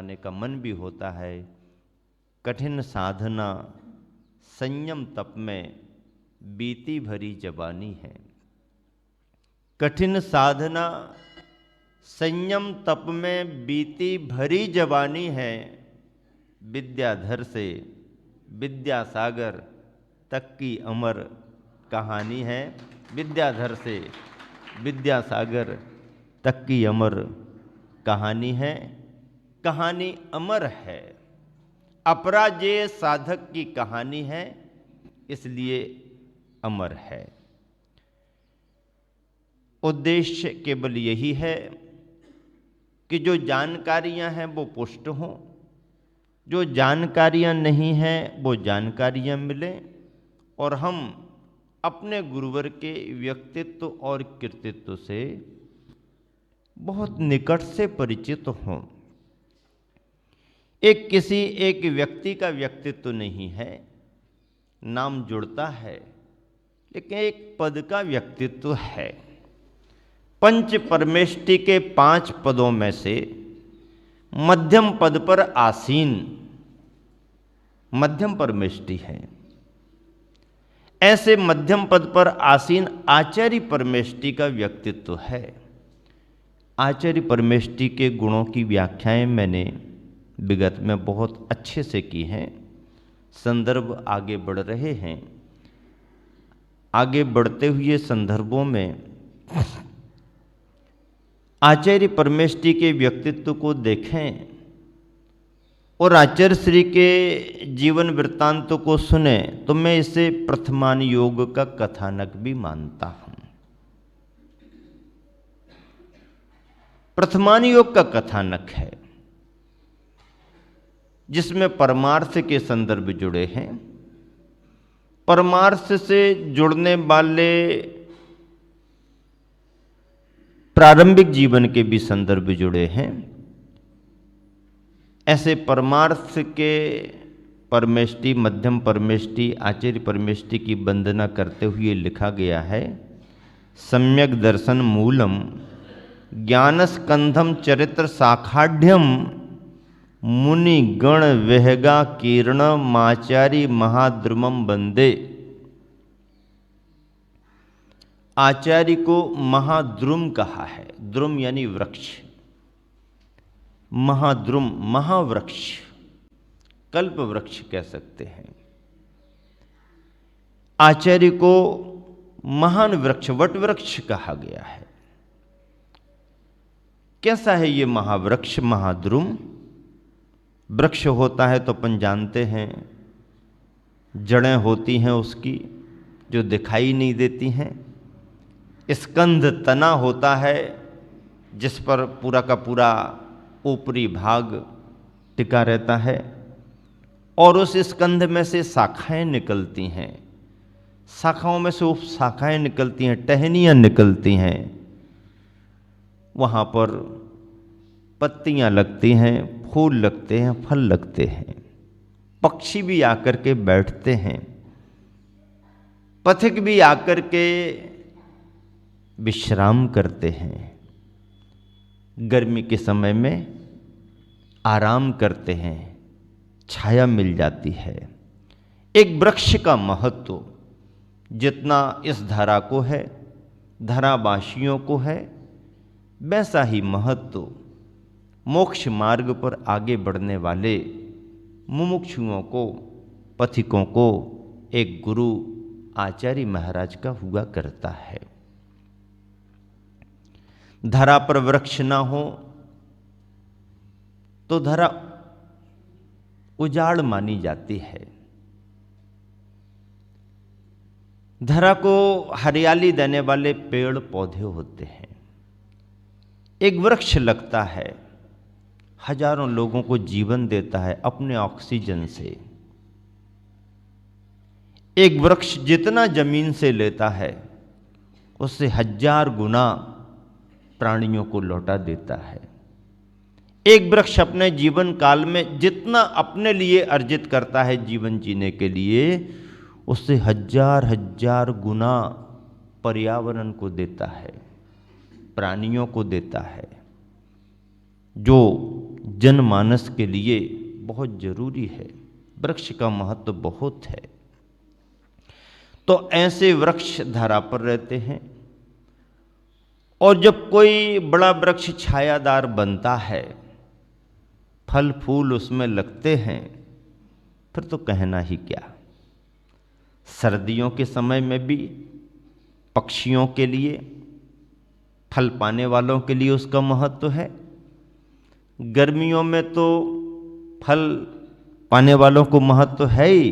कराने का मन भी होता है। कठिन साधना संयम तप में बीती भरी जवानी है। कठिन साधना संयम तप में बीती भरी जवानी है। विद्याधर से विद्यासागर तक की अमर कहानी है। विद्याधर से विद्यासागर तक की अमर कहानी है। कहानी अमर है, अपराजेय साधक की कहानी है, इसलिए अमर है। उद्देश्य केवल यही है कि जो जानकारियां हैं वो पुष्ट हों, जो जानकारियां नहीं हैं वो जानकारियां मिलें और हम अपने गुरुवर के व्यक्तित्व और कृतित्व से बहुत निकट से परिचित हों। किसी एक व्यक्ति का व्यक्तित्व नहीं है, नाम जुड़ता है, लेकिन एक पद का व्यक्तित्व है। पंच परमेष्टि के 5 पदों में से मध्यम पद पर आसीन मध्यम परमेष्टि है। ऐसे मध्यम पद पर आसीन आचार्य परमेष्टि का व्यक्तित्व है। आचार्य परमेष्टि के गुणों की व्याख्याएं मैंने विगत में बहुत अच्छे से की हैं। संदर्भ आगे बढ़ रहे हैं। आगे बढ़ते हुए संदर्भों में आचार्य परमेष्टि के व्यक्तित्व को देखें और आचार्य श्री के जीवन वृत्तांतों को सुने तो मैं इसे प्रथमान योग का कथानक भी मानता हूं। प्रथमान योग का कथानक है जिसमें परमार्थ के संदर्भ जुड़े हैं। परमार्थ से जुड़ने वाले प्रारंभिक जीवन के भी संदर्भ जुड़े हैं। ऐसे परमार्थ के परमेष्टि, मध्यम परमेष्टि, आचार्य परमेष्टि की वंदना करते हुए लिखा गया है, सम्यक दर्शन मूलम ज्ञानस्कंधम चरित्र साखाढ़्यम मुनि गण वेहगा कीर्ण माचारी महाद्रुमम वंदे। आचार्य को महाद्रुम कहा है। द्रुम यानी वृक्ष, महाद्रुम महावृक्ष, कल्प वृक्ष कह सकते हैं। आचार्य को महान वृक्ष, वट वृक्ष कहा गया है। कैसा है ये महावृक्ष, महाद्रुम? वृक्ष होता है तो अपन जानते हैं जड़ें होती हैं उसकी जो दिखाई नहीं देती हैं। स्कंध तना होता है जिस पर पूरा का पूरा ऊपरी भाग टिका रहता है और उस स्कंध में से शाखाएं निकलती हैं। शाखाओं में से उप शाखाएं निकलती हैं, टहनियां निकलती हैं। वहाँ पर पत्तियां लगती हैं, फूल लगते हैं, फल लगते हैं। पक्षी भी आकर के बैठते हैं, पथिक भी आकर के विश्राम करते हैं। गर्मी के समय में आराम करते हैं, छाया मिल जाती है। एक वृक्ष का महत्व जितना इस धरा को है, धरावासियों को है, वैसा ही महत्व मोक्ष मार्ग पर आगे बढ़ने वाले मुमुक्षुओं को, पथिकों को एक गुरु आचार्य महाराज का हुआ करता है। धरा पर वृक्ष ना हो तो धरा उजाड़ मानी जाती है। धरा को हरियाली देने वाले पेड़ पौधे होते हैं। एक वृक्ष लगता है, हजारों लोगों को जीवन देता है अपने ऑक्सीजन से। एक वृक्ष जितना जमीन से लेता है उससे 1000 गुना प्राणियों को लौटा देता है। एक वृक्ष अपने जीवन काल में जितना अपने लिए अर्जित करता है जीवन जीने के लिए, उससे 1000 गुना पर्यावरण को देता है, प्राणियों को देता है। जो जनमानस के लिए बहुत जरूरी है। वृक्ष का महत्व बहुत है। तो ऐसे वृक्ष धरा पर रहते हैं, और जब कोई बड़ा वृक्ष छायादार बनता है, फल फूल उसमें लगते हैं, फिर तो कहना ही क्या। सर्दियों के समय में भी पक्षियों के लिए, फल पाने वालों के लिए उसका महत्व है। गर्मियों में तो फल पाने वालों को महत्व है ही,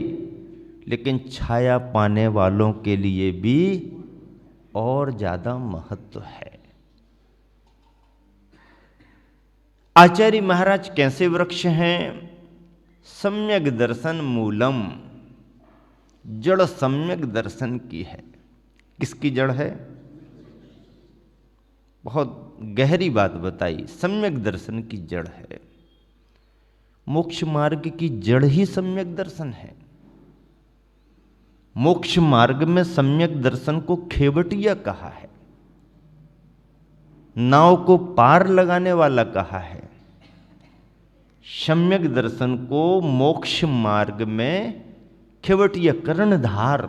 लेकिन छाया पाने वालों के लिए भी और ज्यादा महत्व है। आचार्य महाराज कैसे वृक्ष हैं? सम्यक दर्शन मूलम, जड़ सम्यक दर्शन की है। किसकी जड़ है? बहुत गहरी बात बताई। सम्यक दर्शन की जड़ है। मोक्ष मार्ग की जड़ ही सम्यक दर्शन है। मोक्ष मार्ग में सम्यक दर्शन को खेवटिया कहा है, नाव को पार लगाने वाला कहा है। सम्यक दर्शन को मोक्ष मार्ग में खेवटिया, कर्णधार,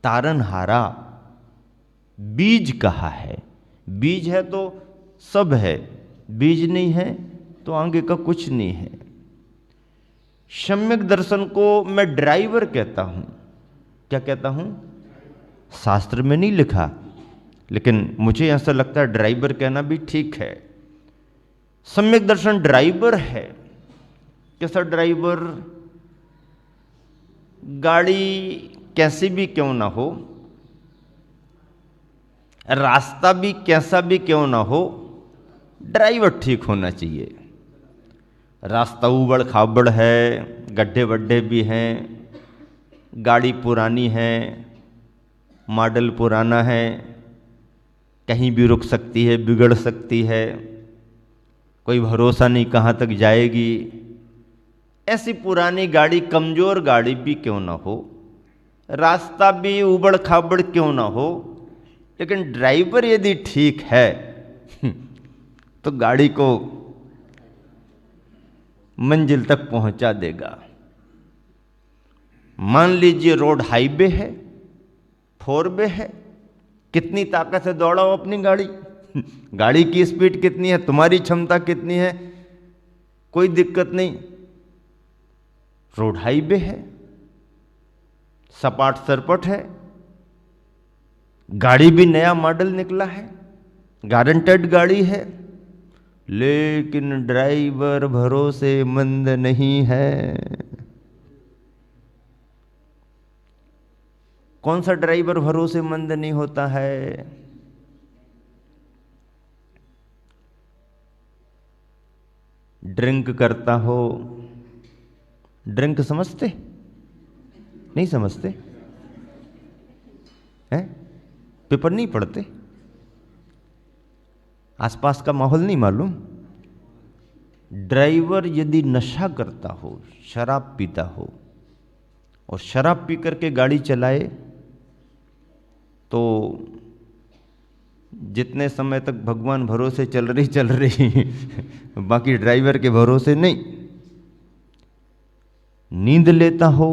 तारनहारा, बीज कहा है। बीज है तो सब है, बीज नहीं है तो आगे का कुछ नहीं है। सम्यक दर्शन को मैं ड्राइवर कहता हूं। क्या कहता हूं? शास्त्र में नहीं लिखा, लेकिन मुझे ऐसा लगता है ड्राइवर कहना भी ठीक है। सम्यक दर्शन ड्राइवर है। कैसा ड्राइवर? गाड़ी कैसी भी क्यों ना हो, रास्ता भी कैसा भी क्यों ना हो, ड्राइवर ठीक होना चाहिए। रास्ता उबड़ खाबड़ है, गड्ढे वड्ढे भी हैं, गाड़ी पुरानी है, मॉडल पुराना है, कहीं भी रुक सकती है, बिगड़ सकती है, कोई भरोसा नहीं कहाँ तक जाएगी। ऐसी पुरानी गाड़ी, कमज़ोर गाड़ी भी क्यों ना हो, रास्ता भी उबड़ खाबड़ क्यों ना हो, लेकिन ड्राइवर यदि ठीक है तो गाड़ी को मंजिल तक पहुंचा देगा। मान लीजिए रोड हाईवे है, 4 वे है, कितनी ताकत से दौड़ाओ अपनी गाड़ी, गाड़ी की स्पीड कितनी है, तुम्हारी क्षमता कितनी है, कोई दिक्कत नहीं। रोड हाईवे है, सपाट सरपट है, गाड़ी भी नया मॉडल निकला है, गारंटेड गाड़ी है, लेकिन ड्राइवर भरोसेमंद नहीं है। कौन सा ड्राइवर भरोसेमंद नहीं होता है? ड्रिंक करता हो। ड्रिंक समझते? नहीं समझते हैं? पेपर नहीं पढ़ते? आसपास का माहौल नहीं मालूम? ड्राइवर यदि नशा करता हो, शराब पीता हो, और शराब पी करके गाड़ी चलाए, तो जितने समय तक भगवान भरोसे चल रही बाकी ड्राइवर के भरोसे नहीं। नींद लेता हो,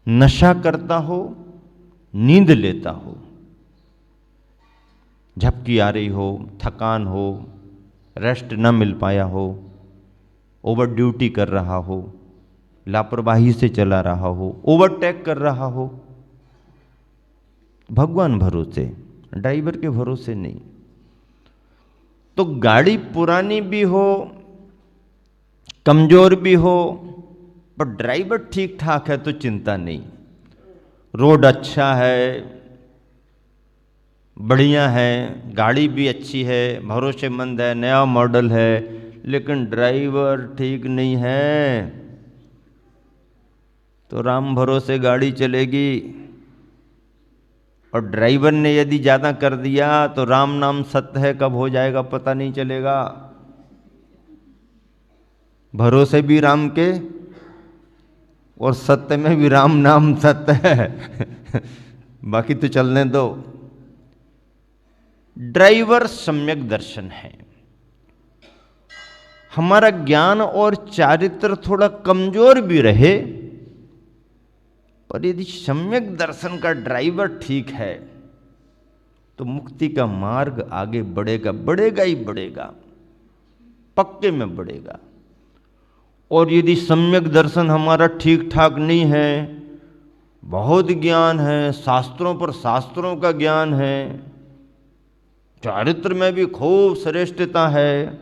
नशा करता हो, नींद लेता हो, झपकी आ रही हो, थकान हो, रेस्ट न मिल पाया हो, ओवर ड्यूटी कर रहा हो, लापरवाही से चला रहा हो, ओवरटेक कर रहा हो, भगवान भरोसे, ड्राइवर के भरोसे नहीं। तो गाड़ी पुरानी भी हो, कमजोर भी हो, पर ड्राइवर ठीक ठाक है तो चिंता नहीं। रोड अच्छा है, बढ़िया है, गाड़ी भी अच्छी है, भरोसेमंद है, नया मॉडल है, लेकिन ड्राइवर ठीक नहीं है तो राम भरोसे गाड़ी चलेगी। और ड्राइवर ने यदि ज़्यादा कर दिया तो राम नाम सत्य है, कब हो जाएगा पता नहीं चलेगा। भरोसे भी राम के और सत्य में भी राम नाम सत्य है बाकी तो चलने दो। ड्राइवर सम्यक दर्शन है। हमारा ज्ञान और चारित्र थोड़ा कमजोर भी रहे, पर यदि सम्यक दर्शन का ड्राइवर ठीक है तो मुक्ति का मार्ग आगे बढ़ेगा, बढ़ेगा ही बढ़ेगा, पक्के में बढ़ेगा। और यदि सम्यक दर्शन हमारा ठीक ठाक नहीं है, बहुत ज्ञान है, शास्त्रों पर शास्त्रों का ज्ञान है, चारित्र में भी खूब श्रेष्ठता है,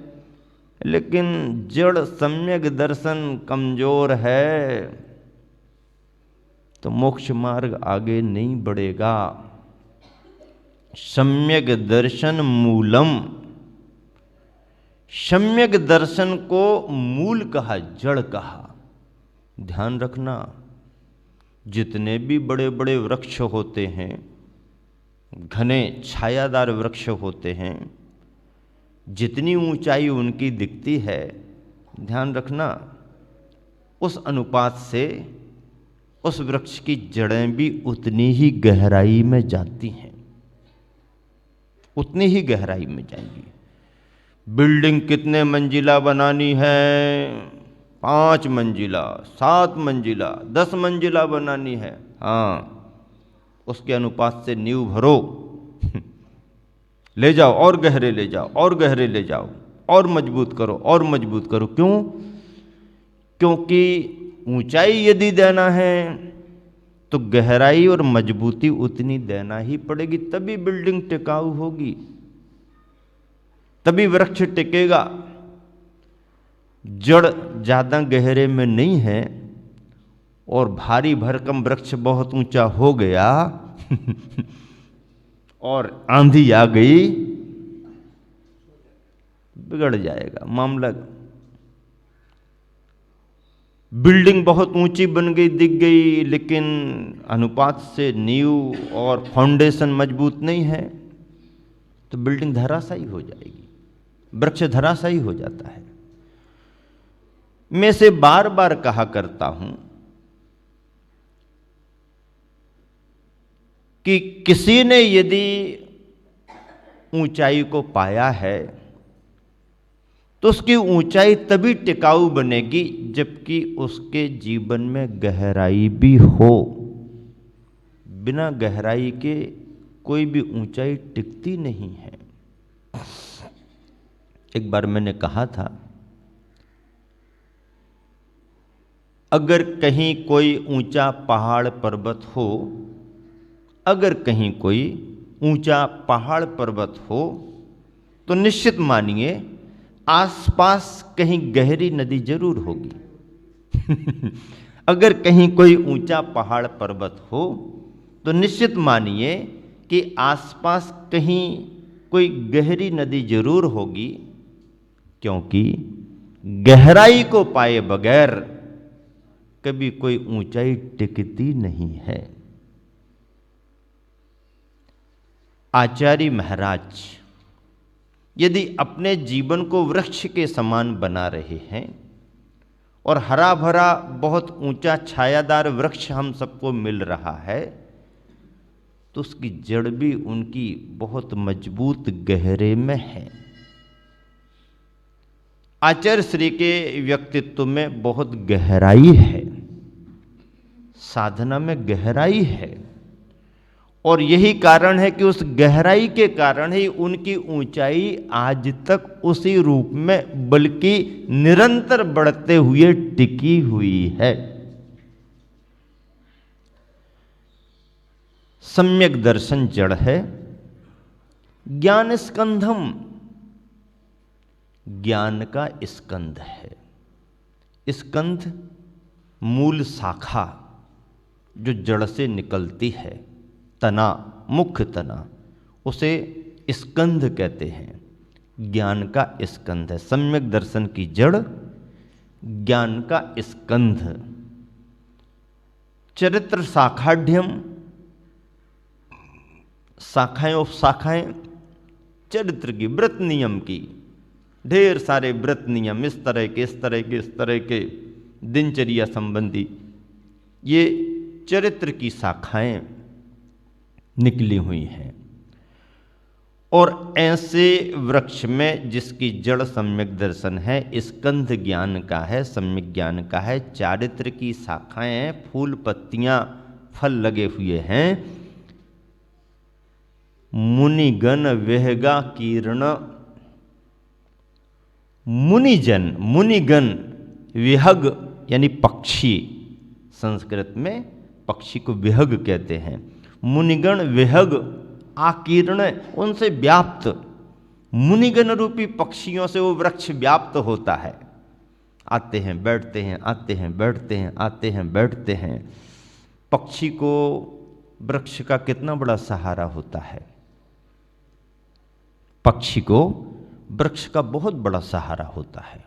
लेकिन जड़ सम्यक दर्शन कमजोर है, तो मोक्ष मार्ग आगे नहीं बढ़ेगा। सम्यक दर्शन मूलम, सम्यक दर्शन को मूल कहा, जड़ कहा। ध्यान रखना, जितने भी बड़े बड़े वृक्ष होते हैं, घने छायादार वृक्ष होते हैं, जितनी ऊंचाई उनकी दिखती है, ध्यान रखना उस अनुपात से उस वृक्ष की जड़ें भी उतनी ही गहराई में जाती हैं, उतनी ही गहराई में जाएंगी। बिल्डिंग कितने मंजिला बनानी है? 5 मंजिला, 7 मंजिला, 10 मंजिला बनानी है, हाँ, उसके अनुपात से नींव भरो ले जाओ और गहरे ले जाओ, और गहरे ले जाओ, और मजबूत करो, और मजबूत करो। क्यों? क्योंकि ऊंचाई यदि देना है तो गहराई और मजबूती उतनी देना ही पड़ेगी, तभी बिल्डिंग टिकाऊ होगी, तभी वृक्ष टिकेगा। जड़ ज्यादा गहरे में नहीं है और भारी भरकम वृक्ष बहुत ऊंचा हो गया और आंधी आ गई, बिगड़ जाएगा मामला। बिल्डिंग बहुत ऊंची बन गई, दिख गई, लेकिन अनुपात से नींव और फाउंडेशन मजबूत नहीं है, तो बिल्डिंग धराशायी हो जाएगी, वृक्ष धराशायी हो जाता है। मैं इसे बार बार कहा करता हूं कि किसी ने यदि ऊंचाई को पाया है तो उसकी ऊंचाई तभी टिकाऊ बनेगी जबकि उसके जीवन में गहराई भी हो। बिना गहराई के कोई भी ऊंचाई टिकती नहीं है। एक बार मैंने कहा था, अगर कहीं कोई ऊंचा पहाड़ पर्वत हो, अगर कहीं कोई ऊंचा पहाड़ पर्वत हो तो निश्चित मानिए आसपास कहीं गहरी नदी जरूर होगी अगर कहीं कोई ऊंचा पहाड़ पर्वत हो तो निश्चित मानिए कि आसपास कहीं कोई गहरी नदी जरूर होगी, क्योंकि गहराई को पाए बगैर कभी कोई ऊंचाई टिकती नहीं है। आचार्य महाराज यदि अपने जीवन को वृक्ष के समान बना रहे हैं और हरा भरा बहुत ऊंचा छायादार वृक्ष हम सबको मिल रहा है, तो उसकी जड़ भी उनकी बहुत मजबूत गहरे में है। आचार्य श्री के व्यक्तित्व में बहुत गहराई है, साधना में गहराई है, और यही कारण है कि उस गहराई के कारण ही उनकी ऊंचाई आज तक उसी रूप में बल्कि निरंतर बढ़ते हुए टिकी हुई है। सम्यक दर्शन जड़ है, ज्ञान स्कंधम, ज्ञान का स्कंध है। स्कंध मूल शाखा जो जड़ से निकलती है, तना, मुख्य तना, उसे स्कंध कहते हैं। ज्ञान का स्कंध है। सम्यक दर्शन की जड़ ज्ञान का स्कंध। चरित्र शाखाढ़्यम, शाखाएं उपशाखाएं चरित्र की, व्रत नियम की, ढेर सारे व्रत नियम इस तरह के दिनचर्या संबंधी, ये चरित्र की शाखाएं निकली हुई हैं। और ऐसे वृक्ष में जिसकी जड़ सम्यक दर्शन है, स्कंध ज्ञान का है, सम्यक ज्ञान का है, चारित्र की शाखाएं हैं, फूल पत्तियां फल लगे हुए हैं, मुनिगण वेहगा कीर्ण, मुनिगण विहग यानी पक्षी, संस्कृत में पक्षी को विहग कहते हैं। मुनिगण विहग आकीर्ण, उनसे व्याप्त, मुनिगण रूपी पक्षियों से वो वृक्ष व्याप्त होता है। आते हैं बैठते हैं, आते हैं बैठते हैं, आते हैं बैठते हैं। पक्षी को वृक्ष का कितना बड़ा सहारा होता है, पक्षी को वृक्ष का बहुत बड़ा सहारा होता है।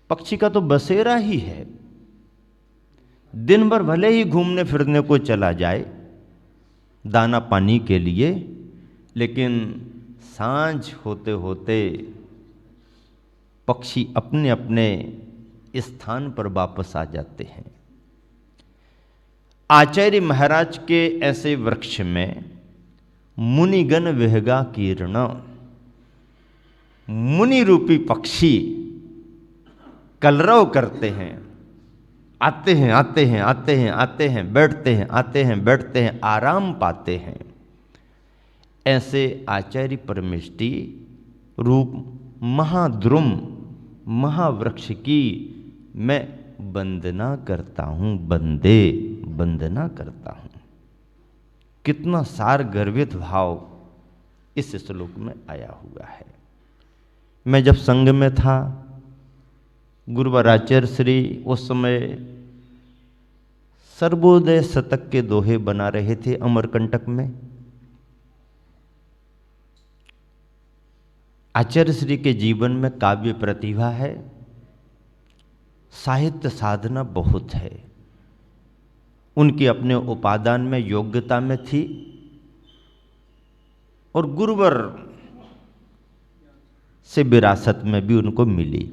पक्षी का तो बसेरा ही है, दिन भर भले ही घूमने फिरने को चला जाए दाना पानी के लिए, लेकिन सांझ होते होते पक्षी अपने अपने स्थान पर वापस आ जाते हैं। आचार्य महाराज के ऐसे वृक्ष में मुनिगण विहगा कीर्ण, मुनि रूपी पक्षी कलरव करते हैं, आते हैं आते हैं आते हैं आते हैं बैठते हैं, आते हैं बैठते हैं, आराम पाते हैं। ऐसे आचार्य परमेष्टि रूप महाद्रुम महावृक्ष की मैं वंदना करता हूँ, वंदना करता हूँ। कितना सार गर्वित भाव इस श्लोक में आया हुआ है। मैं जब संघ में था, गुरुवर आचार्य श्री उस समय सर्वोदय शतक के दोहे बना रहे थे अमरकंटक में। आचार्य श्री के जीवन में काव्य प्रतिभा है, साहित्य साधना बहुत है, उनकी अपने उपादान में योग्यता में थी, और गुरुवर से विरासत में भी उनको मिली।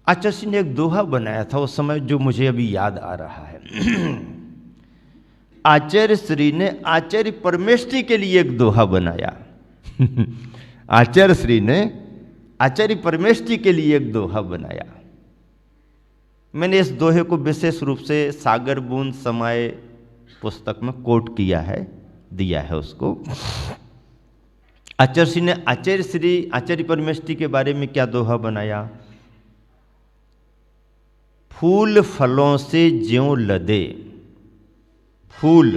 आचार्य श्री ने एक दोहा बनाया था उस समय, जो मुझे अभी याद आ रहा है। आचार्य श्री ने आचार्य परमेष्टि के लिए एक दोहा बनाया। आचार्य श्री ने आचार्य परमेष्टि के लिए एक दोहा बनाया। मैंने इस दोहे को विशेष रूप से सागर बूंद समाये पुस्तक में कोट किया है, दिया है उसको। आचार्य श्री ने आचार्य परमेष्टि के बारे में क्या दोहा बनाया? फूल फलों से ज्यों लदे, फूल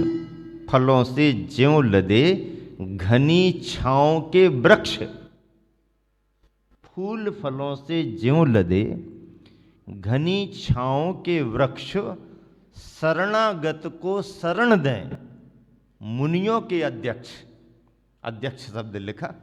फलों से ज्यों लदे घनी छांव के वृक्ष, फूल फलों से ज्यों लदे घनी छांव के वृक्ष, शरणागत को शरण दें मुनियों के अध्यक्ष। अध्यक्ष शब्द लिखा।